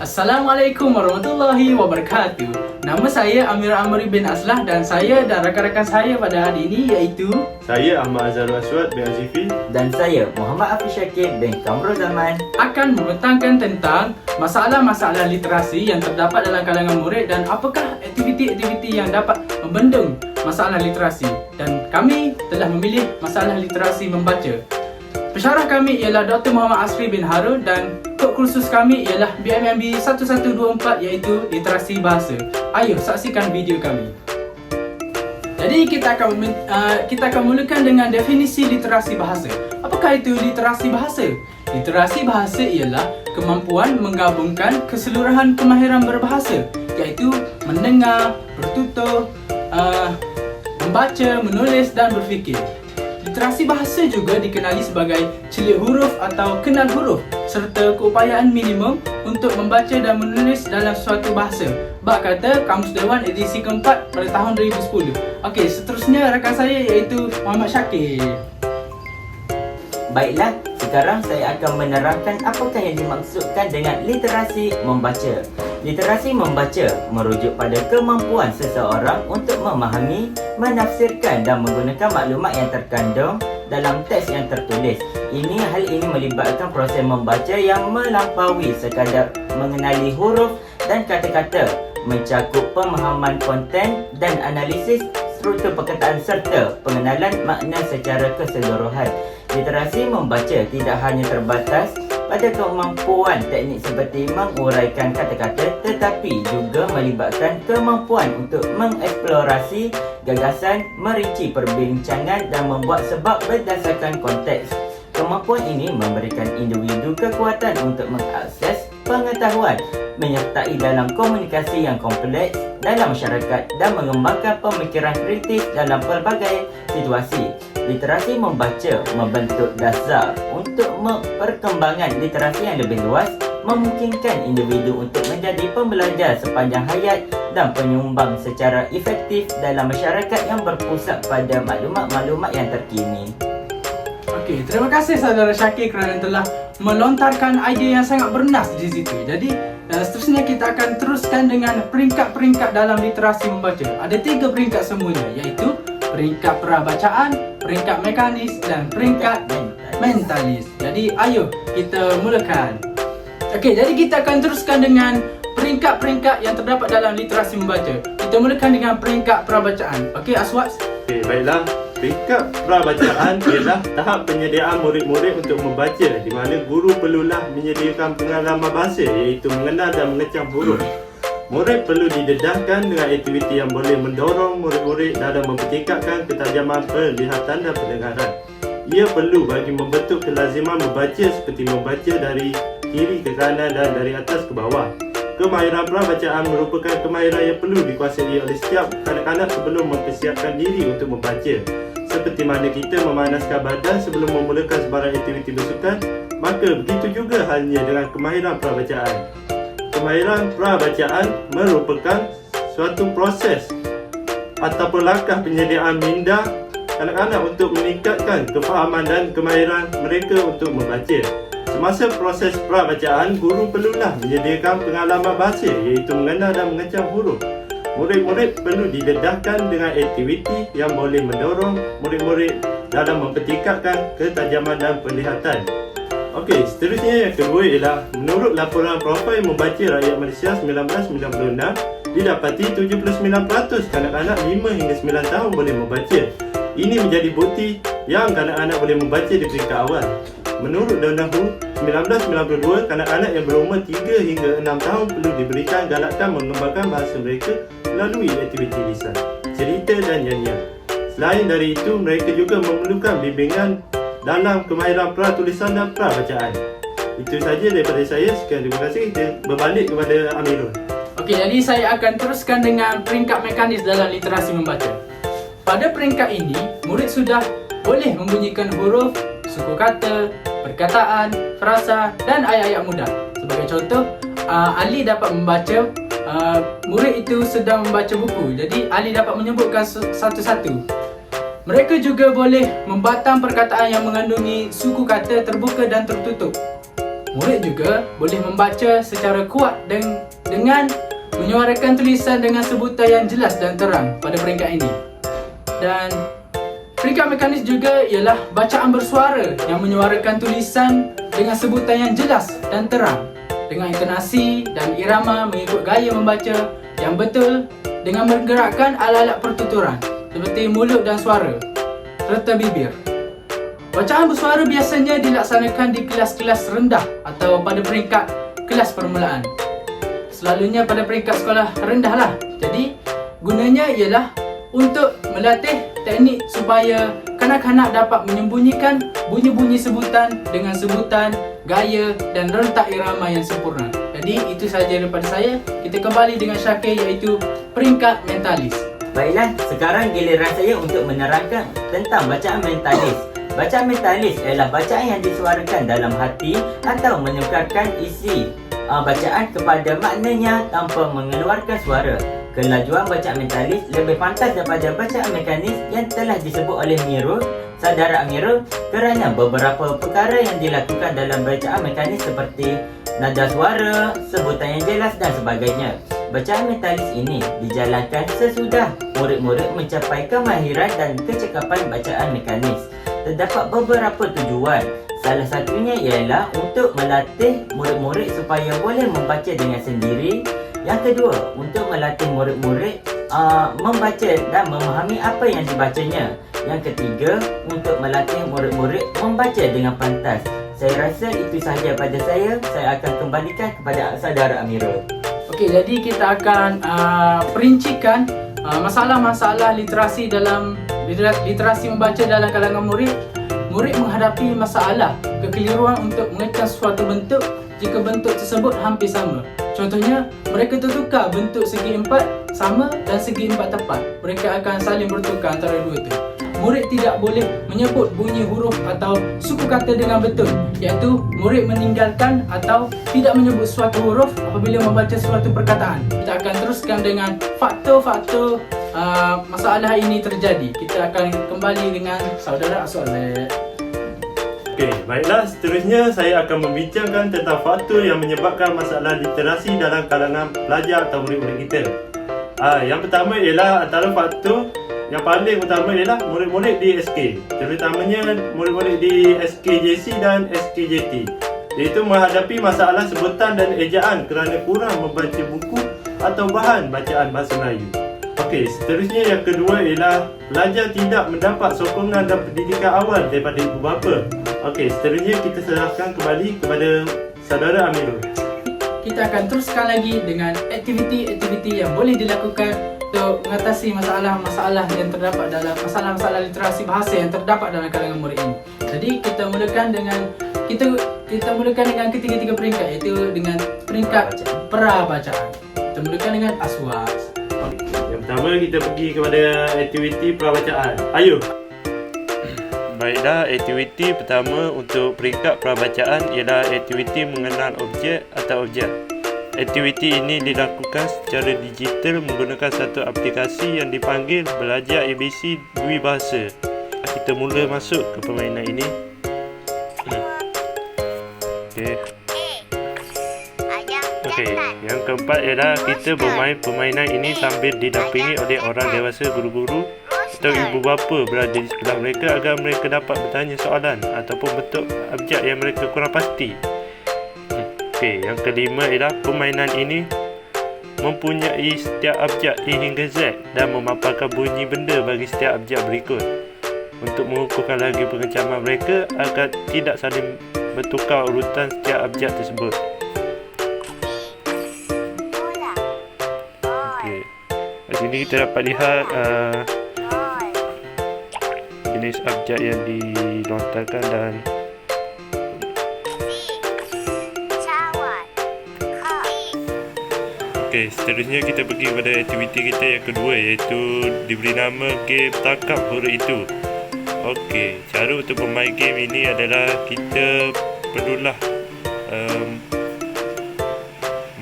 Assalamualaikum warahmatullahi wabarakatuh. Nama saya Amir Amri bin Aslah dan saya dan rakan-rakan saya pada hari ini iaitu Saya Ahmad Azharul Aswad bin Azifi Dan saya Muhammad Afiq Syakir bin Kamrul Zaman akan membentangkan tentang masalah-masalah literasi yang terdapat dalam kalangan murid dan apakah aktiviti-aktiviti yang dapat membendung masalah literasi. Dan kami telah memilih masalah literasi membaca. Pensyarah kami ialah Dr. Muhammad Asri bin Harun dan kod kursus kami ialah BMMB 1124 iaitu literasi bahasa. Ayo saksikan video kami. Jadi kita akan mulakan dengan definisi literasi bahasa. Apakah itu literasi bahasa? Literasi bahasa ialah kemampuan menggabungkan keseluruhan kemahiran berbahasa, iaitu mendengar, bertutur, membaca, menulis dan berfikir. Literasi bahasa juga dikenali sebagai celik huruf atau kenal huruf serta keupayaan minimum untuk membaca dan menulis dalam suatu bahasa. Bab kata Kamus Dewan edisi keempat pada tahun 2010. Okey, seterusnya rakan saya iaitu Muhammad Syakir. Baiklah, sekarang saya akan menerangkan apakah yang dimaksudkan dengan literasi membaca. Literasi membaca merujuk pada kemampuan seseorang untuk memahami, menafsirkan dan menggunakan maklumat yang terkandung dalam teks yang tertulis. Hal ini melibatkan proses membaca yang melampaui sekadar mengenali huruf dan kata-kata, mencakup pemahaman konten dan analisis struktur perkataan serta pengenalan makna secara keseluruhan. Literasi membaca tidak hanya terbatas pada kemampuan teknik seperti menguraikan kata-kata, tetapi juga melibatkan kemampuan untuk mengeksplorasi gagasan, merinci perbincangan dan membuat sebab berdasarkan konteks. Kemampuan ini memberikan individu kekuatan untuk mengakses pengetahuan, menyertai dalam komunikasi yang kompleks dalam masyarakat dan mengembangkan pemikiran kritis dalam pelbagai situasi. Literasi membaca membentuk dasar untuk perkembangan literasi yang lebih luas, memungkinkan individu untuk menjadi pembelajar sepanjang hayat dan penyumbang secara efektif dalam masyarakat yang berpusat pada maklumat-maklumat yang terkini. Okey, terima kasih saudara Syakir kerana telah melontarkan idea yang sangat bernas di situ. Jadi, seterusnya kita akan teruskan dengan peringkat-peringkat dalam literasi membaca. Ada 3 peringkat semuanya, iaitu peringkat prabacaan, peringkat mekanis dan peringkat mentalis. Jadi, ayo kita mulakan. Okey, jadi kita akan teruskan dengan peringkat-peringkat yang terdapat dalam literasi membaca. Kita mulakan dengan peringkat prabacaan. Okey, Aswad? Okey, baiklah. Peringkat prabacaan ialah tahap penyediaan murid-murid untuk membaca, di mana guru perlulah menyediakan pengalaman bahasa iaitu mengenal dan mengecam huruf. Murid perlu didedahkan dengan aktiviti yang boleh mendorong murid-murid dalam mempertingkatkan ketajaman penglihatan dan pendengaran. Ia perlu bagi membentuk kelaziman membaca seperti membaca dari kiri ke kanan dan dari atas ke bawah. Kemahiran prabacaan merupakan kemahiran yang perlu dikuasai oleh setiap kanak-kanak sebelum mempersiapkan diri untuk membaca. Seperti mana kita memanaskan badan sebelum memulakan sebarang aktiviti bersukan, maka begitu juga halnya dengan kemahiran prabacaan. Kemahiran prabacaan merupakan suatu proses ataupun langkah penyediaan minda kanak-kanak untuk meningkatkan kefahaman dan kemahiran mereka untuk membaca. Semasa proses prabacaan, guru perlulah menyediakan pengalaman bahasa iaitu mengenal dan mengecam huruf. Murid-murid perlu didedahkan dengan aktiviti yang boleh mendorong murid-murid dalam mempertingkatkan ketajaman dan penglihatan. Okey, seterusnya yang kedua ialah menurut laporan profil membaca rakyat Malaysia 1996, didapati 79% kanak-kanak 5 hingga 9 tahun boleh membaca. Ini menjadi bukti yang kanak-kanak boleh membaca di peringkat awal. Menurut Undang-Undang 1992, kanak-kanak yang berumur 3 hingga 6 tahun perlu diberikan galakan mengembangkan bahasa mereka melalui aktiviti lisan, cerita dan nyanyian. Selain dari itu, mereka juga memerlukan bimbingan dalam kemahiran pratulisan dan prabacaan. Itu saja daripada saya. Sekian, terima kasih. Kita berbalik kepada Amirul. Okey, jadi saya akan teruskan dengan peringkat mekanis dalam literasi membaca. Pada peringkat ini, murid sudah boleh membunyikan huruf, suku kata, perkataan, frasa dan ayat-ayat mudah. Sebagai contoh, Ali dapat membaca, murid itu sedang membaca buku. Jadi Ali dapat menyebutkan satu-satu. Mereka juga boleh membatang perkataan yang mengandungi suku kata terbuka dan tertutup. Murid juga boleh membaca secara kuat dengan menyuarakan tulisan dengan sebutan yang jelas dan terang pada peringkat ini. Dan peringkat mekanis juga ialah bacaan bersuara yang menyuarakan tulisan dengan sebutan yang jelas dan terang, dengan intonasi dan irama mengikut gaya membaca yang betul, dengan menggerakkan alat-alat pertuturan seperti mulut dan suara serta bibir. Bacaan bersuara biasanya dilaksanakan di kelas-kelas rendah atau pada peringkat kelas permulaan. Selalunya pada peringkat sekolah rendah lah. Jadi gunanya ialah untuk melatih teknik supaya kanak-kanak dapat menyembunyikan bunyi-bunyi sebutan dengan sebutan, gaya dan rentak irama yang sempurna. Jadi itu sahaja daripada saya. Kita kembali dengan Syakir, iaitu peringkat mentalis. Baiklah, sekarang giliran saya untuk menerangkan tentang bacaan mentalis. Bacaan mentalis ialah bacaan yang disuarakan dalam hati atau menukarkan isi bacaan kepada maknanya tanpa mengeluarkan suara. Kelajuan bacaan mentalis lebih pantas daripada bacaan mekanis yang telah disebut oleh Saudara Amirul, kerana beberapa perkara yang dilakukan dalam bacaan mekanis seperti nada suara, sebutan yang jelas dan sebagainya. Bacaan mentalis ini dijalankan sesudah murid-murid mencapai kemahiran dan kecekapan bacaan mekanis. Terdapat beberapa tujuan. Salah satunya ialah untuk melatih murid-murid supaya boleh membaca dengan sendiri. Yang kedua, untuk melatih murid-murid membaca dan memahami apa yang dibacanya. Yang ketiga, untuk melatih murid-murid membaca dengan pantas. Saya rasa itu sahaja pada saya. Saya akan kembalikan kepada Saudara Amirul. Okey, jadi kita akan perincikan masalah-masalah literasi membaca dalam kalangan murid. Murid menghadapi masalah kekeliruan untuk mengecam suatu bentuk jika bentuk tersebut hampir sama. Contohnya, mereka tertukar bentuk segi empat sama dan segi empat tepat. Mereka akan saling bertukar antara dua itu. Murid tidak boleh menyebut bunyi huruf atau suku kata dengan betul, iaitu murid meninggalkan atau tidak menyebut suatu huruf apabila membaca suatu perkataan. Kita akan teruskan dengan faktor-faktor masalah ini terjadi. Kita akan kembali dengan Saudara Soleh. Okey, baiklah, seterusnya saya akan membincangkan tentang faktor yang menyebabkan masalah literasi dalam kalangan pelajar atau murid-murid kita. Yang pertama ialah antara faktor yang paling utama ialah murid-murid di SK, terutamanya murid-murid di SKJC dan SKJT, iaitu menghadapi masalah sebutan dan ejaan kerana kurang membaca buku atau bahan bacaan bahasa Melayu. Okey, seterusnya yang kedua ialah pelajar tidak mendapat sokongan dan pendidikan awal daripada ibu bapa. Okey, seterusnya kita serahkan kembali kepada Saudara Amirul. Kita akan teruskan lagi dengan aktiviti-aktiviti yang boleh dilakukan untuk mengatasi masalah-masalah yang terdapat dalam masalah-masalah literasi bahasa yang terdapat dalam kalangan murid ini. Jadi kita mulakan dengan ketiga-tiga peringkat, iaitu dengan peringkat pra-bacaan. Kita mulakan dengan aswas. Yang pertama kita pergi kepada aktiviti pra-bacaan. Ayo. Baiklah, aktiviti pertama untuk peringkat prabacaan ialah aktiviti mengenal objek atau objek. Aktiviti ini dilakukan secara digital menggunakan satu aplikasi yang dipanggil Belajar ABC Dwi Bahasa. Kita mula masuk ke permainan ini. Okey, yang keempat ialah kita bermain permainan ini sambil didampingi oleh orang dewasa, guru-guru atau ibu bapa berada di sebelah mereka agar mereka dapat bertanya soalan ataupun bentuk abjad yang mereka kurang pasti. Okey, yang kelima ialah permainan ini mempunyai setiap abjad A hingga Z dan memaparkan bunyi benda bagi setiap abjad berikut untuk mengukuhkan lagi pengecaman mereka agar tidak saling bertukar urutan setiap abjad tersebut. Okey, di sini kita dapat lihat jenis abjad yang dilontarkan dan okey, seterusnya kita pergi kepada aktiviti kita yang kedua, iaitu diberi nama game tangkap huruf itu. Okey, cara untuk bermain game ini adalah kita perlulah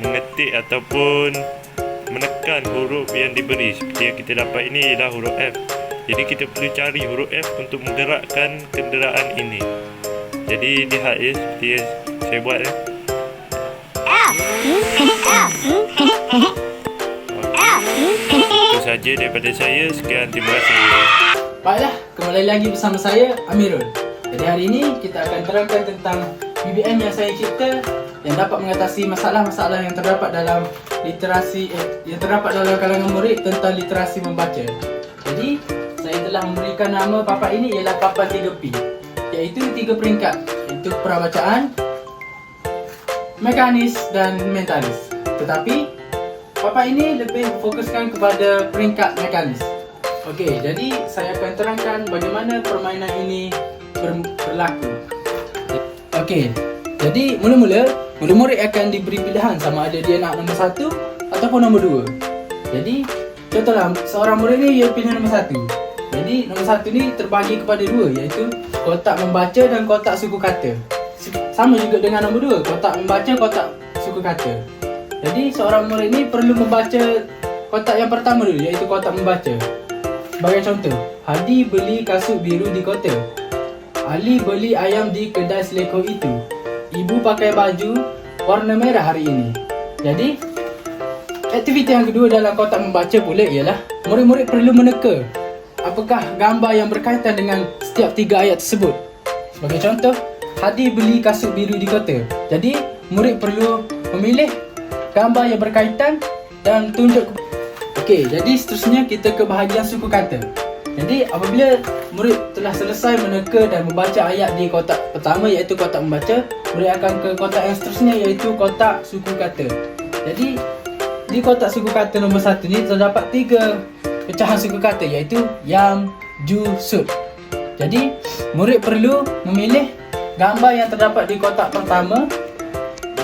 mengetik ataupun menekan huruf yang diberi. Seperti yang kita dapat ini ialah huruf F. Jadi kita perlu cari huruf F untuk menggerakkan kenderaan ini. Jadi lihat seperti yang saya buat Itu saja daripada saya. Sekian, terima kasih. Baiklah, kembali lagi bersama saya Amirul. Jadi hari ini kita akan terangkan tentang BBM yang saya cipta yang dapat mengatasi masalah-masalah yang terdapat dalam kalangan murid tentang literasi membaca. Jadi saya telah memberikan nama papan ini ialah papan 3P, iaitu 3 peringkat, iaitu prabacaan, mekanis dan mentalis. Tetapi papan ini lebih fokuskan kepada peringkat mekanis. Okey, jadi saya akan terangkan bagaimana permainan ini berlaku. Okey, jadi mula-mula murid-murid akan diberi pilihan sama ada dia nak nombor 1 ataupun nombor 2. Jadi contohlah seorang murid ni dia pilih nombor 1. Jadi nombor 1 ni terbagi kepada 2, iaitu kotak membaca dan kotak suku kata. Sama juga dengan nombor 2, kotak membaca, kotak suku kata. Jadi seorang murid ni perlu membaca kotak yang pertama dulu, iaitu kotak membaca. Sebagai contoh, Hadi beli kasut biru di kota. Ali beli ayam di kedai selekor itu. Ibu pakai baju warna merah hari ini. Jadi, aktiviti yang kedua dalam kotak membaca pula ialah murid-murid perlu meneka apakah gambar yang berkaitan dengan setiap 3 ayat tersebut. Sebagai contoh, Hadi beli kasut biru di kota. Jadi, murid perlu memilih gambar yang berkaitan dan tunjuk. Okey, jadi seterusnya kita ke bahagian suku kata. Jadi apabila murid telah selesai meneka dan membaca ayat di kotak pertama iaitu kotak membaca, murid akan ke kotak yang seterusnya iaitu kotak suku kata. Jadi di kotak suku kata nombor 1 ni terdapat 3 pecahan suku kata iaitu yam, ju, sut. Jadi murid perlu memilih gambar yang terdapat di kotak pertama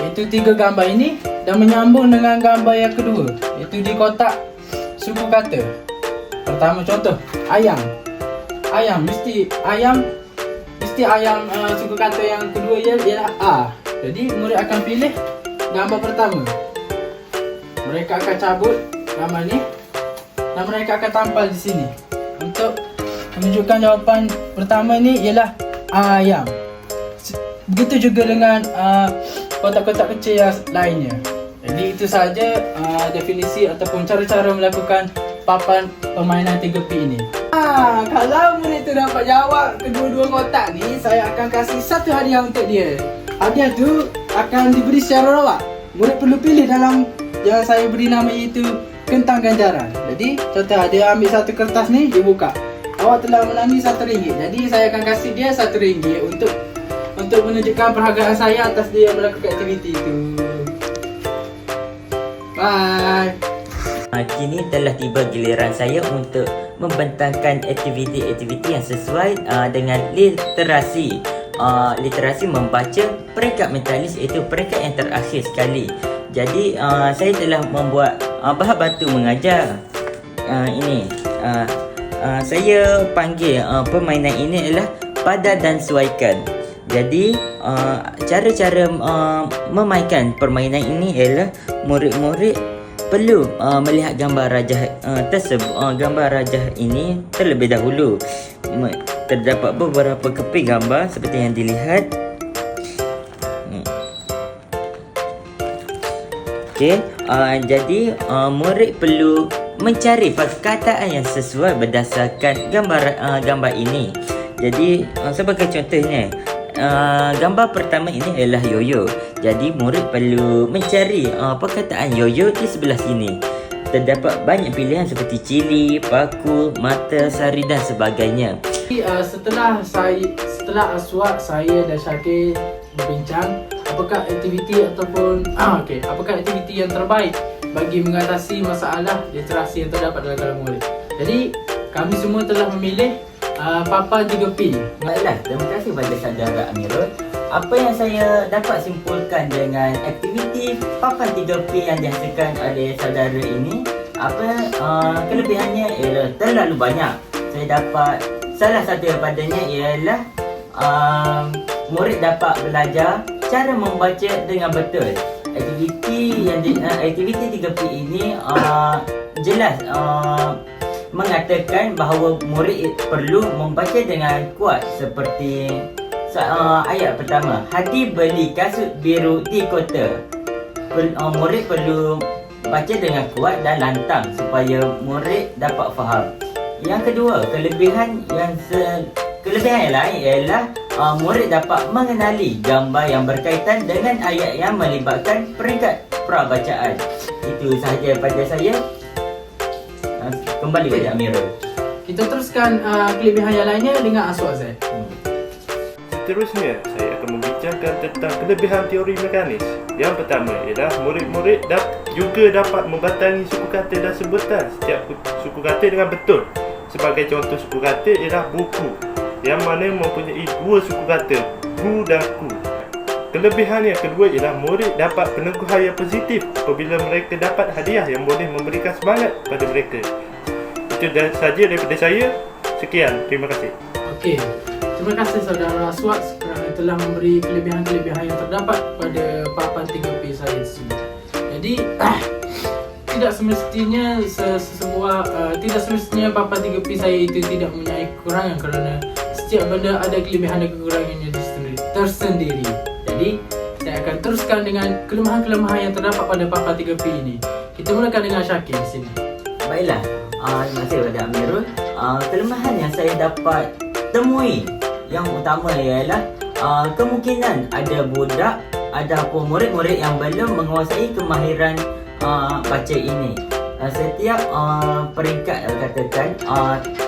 iaitu 3 gambar ini dan menyambung dengan gambar yang kedua iaitu di kotak suku kata. Pertama contoh, ayam. Ayam mesti ayam suku kata yang kedua ialah a. Jadi murid akan pilih gambar pertama. Mereka akan cabut gambar ni dan mereka akan tampal di sini. Untuk menunjukkan jawapan pertama ni ialah ayam. Begitu juga dengan kotak-kotak kecil yang lainnya. Jadi itu sahaja definisi ataupun cara-cara melakukan papan permainan 3P ini. Kalau murid tu dapat jawab kedua-dua kotak ni, saya akan kasih 1 hadiah untuk dia. Hadiah tu akan diberi secara rawak. Murid perlu pilih dalam yang saya beri nama iaitu kentang ganjaran. Jadi contoh dia ambil 1 kertas ni, dia buka. Awak telah menangi RM1. Jadi saya akan kasih dia RM1 untuk menunjukkan perhargaan saya atas dia melakukan aktiviti itu. Bye. Kini telah tiba giliran saya untuk membentangkan aktiviti-aktiviti yang sesuai dengan literasi. Literasi membaca peringkat mentalis iaitu peringkat yang terakhir sekali. Jadi saya telah membuat bahan batu mengajar. Saya panggil permainan ini adalah pada dan suaikan. Jadi cara-cara memainkan permainan ini ialah murid-murid perlu melihat gambar rajah tersebut. Gambar rajah ini terlebih dahulu. Terdapat beberapa keping gambar seperti yang dilihat. Okey, jadi murid perlu mencari perkataan yang sesuai berdasarkan gambar ini. Jadi sebagai contohnya, gambar pertama ini adalah yoyo. Jadi murid perlu mencari perkataan yoyo di sebelah sini. Terdapat banyak pilihan seperti cili, paku, mata, sari dan sebagainya. Setelah Aswad, saya dan Syakir berbincang apakah aktiviti ataupun apakah aktiviti yang terbaik bagi mengatasi masalah literasi yang terdapat dalam kalangan murid. Jadi kami semua telah memilih papan 3P. Baiklah, terima kasih pada saudara Amirul. Apa yang saya dapat simpulkan dengan aktiviti papan 3P yang dihasilkan oleh saudara ini, kelebihannya ialah terlalu banyak. Saya dapat salah satu daripadanya ialah murid dapat belajar cara membaca dengan betul. Aktiviti 3P ini jelas mengatakan bahawa murid perlu membaca dengan kuat seperti Ayat pertama, Hadi beli kasut biru di kota. Murid perlu baca dengan kuat dan lantang supaya murid dapat faham. Yang kedua, kelebihan yang lain ialah murid dapat mengenali gambar yang berkaitan dengan ayat yang melibatkan peringkat prabacaan. Itu sahaja daripada saya. Kembali kepada Amirul. Kita teruskan kelebihan yang lainnya dengan Aswad Zaid. Seterusnya, saya akan membincangkan tentang kelebihan teori mekanis. Yang pertama ialah murid-murid juga dapat membatangi suku kata dan sebutan setiap suku kata dengan betul. Sebagai contoh suku kata ialah buku, yang mana mempunyai dua suku kata, bu dan ku. Kelebihan yang kedua ialah murid dapat peneguhan yang positif apabila mereka dapat hadiah yang boleh memberikan semangat pada mereka. Itu sahaja daripada saya. Sekian, terima kasih. Okey. Terima kasih saudara Aswad kerana telah memberi kelebihan-kelebihan yang terdapat pada papan 3P saya tersebut. Jadi tidak semestinya tidak semestinya papan 3P saya itu tidak mempunyai kekurangan, kerana setiap benda ada kelebihan dan kekurangannya tersendiri. Jadi saya akan teruskan dengan kelemahan-kelemahan yang terdapat pada papan 3P ini. Kita mulakan dengan Syakir di sini. Baiklah, terima kasih kepada Amirul. Kelemahan yang saya dapat temui yang utama ialah kemungkinan ada budak ataupun murid-murid yang belum menguasai kemahiran baca ini. Setiap peringkat katakan,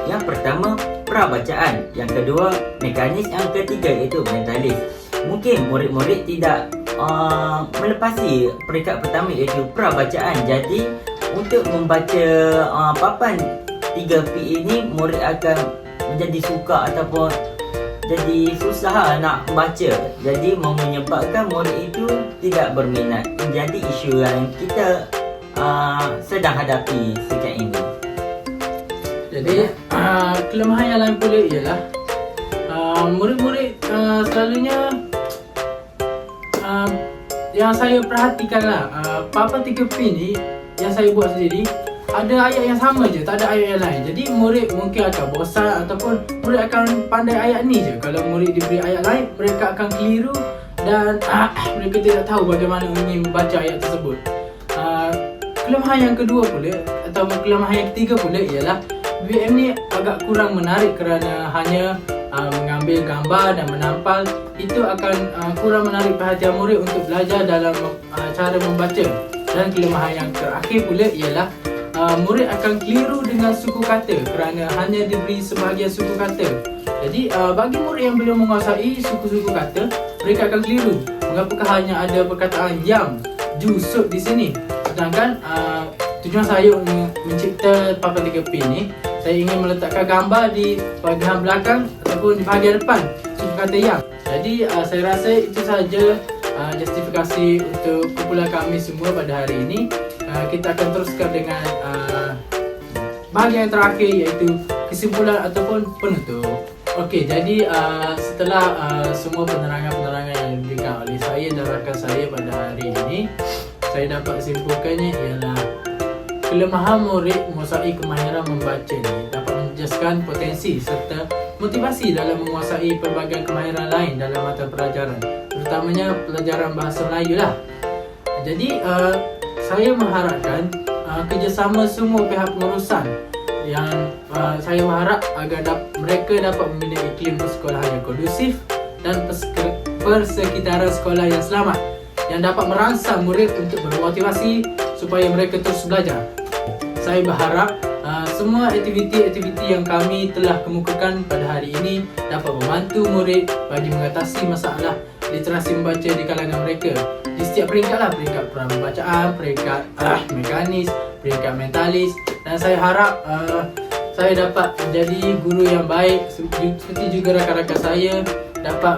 yang pertama prabacaan, yang kedua mekanis, yang ketiga iaitu mentalis. Mungkin murid-murid tidak melepasi peringkat pertama iaitu prabacaan. Jadi untuk membaca papan 3P ini, murid akan menjadi suka ataupun jadi susah nak baca. Jadi menyebabkan murid itu tidak berminat. Jadi isu yang kita sedang hadapi sejak ini. Jadi kelemahan yang lain pula ialah murid-murid selalunya yang saya perhatikanlah, papan 3P ni yang saya buat sendiri ada ayat yang sama je, tak ada ayat yang lain. Jadi murid mungkin akan bosan ataupun murid akan pandai ayat ni je. Kalau murid diberi ayat lain, mereka akan keliru dan mereka tidak tahu bagaimana ingin membaca ayat tersebut. Kelemahan yang kedua pula atau kelemahan yang ketiga pula ialah BM ni agak kurang menarik kerana hanya mengambil gambar dan menampal. Itu akan kurang menarik perhatian murid untuk belajar dalam cara membaca. Dan kelemahan yang terakhir pula ialah murid akan keliru dengan suku kata kerana hanya diberi sebahagian suku kata. Jadi bagi murid yang belum menguasai suku-suku kata, mereka akan keliru. Mengapakah hanya ada perkataan yang, ju, sut di sini? Sedangkan tujuan saya untuk mencipta papan 3P ni, saya ingin meletakkan gambar di bahagian belakang ataupun di bahagian depan suku kata yang. Jadi saya rasa itu sahaja justifikasi untuk kumpulan kami semua pada hari ini. Kita akan teruskan dengan bahagian yang terakhir iaitu kesimpulan ataupun penutup. Okey, jadi setelah semua penerangan-penerangan yang diberikan oleh saya dan rakan saya pada hari ini, saya dapat simpulkannya ialah kelemahan murid menguasai kemahiran membaca ni dapat menjejaskan potensi serta motivasi dalam menguasai pelbagai kemahiran lain dalam mata pelajaran, terutamanya pelajaran bahasa Melayu lah. Jadi saya mengharapkan kerjasama semua pihak pengurusan yang saya mengharap agar mereka dapat membina iklim persekolahan yang kondusif dan persekitaran sekolah yang selamat yang dapat merangsang murid untuk bermotivasi supaya mereka terus belajar. Saya berharap semua aktiviti-aktiviti yang kami telah kemukakan pada hari ini dapat membantu murid bagi mengatasi masalah literasi membaca di kalangan mereka di setiap peringkat lah, peringkat pembacaan, peringkat mekanis, peringkat mentalis, dan saya harap saya dapat menjadi guru yang baik seperti juga rakan-rakan saya dapat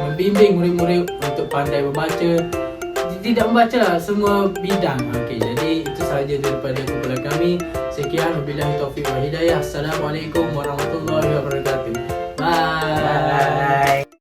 membimbing murid-murid untuk pandai membaca, tidak membaca lah, semua bidang. Okey, jadi itu sahaja daripada kumpulan kami. Sekian, wabillahi taufiq wal hidayah. Assalamualaikum warahmatullahi wabarakatuh. Bye.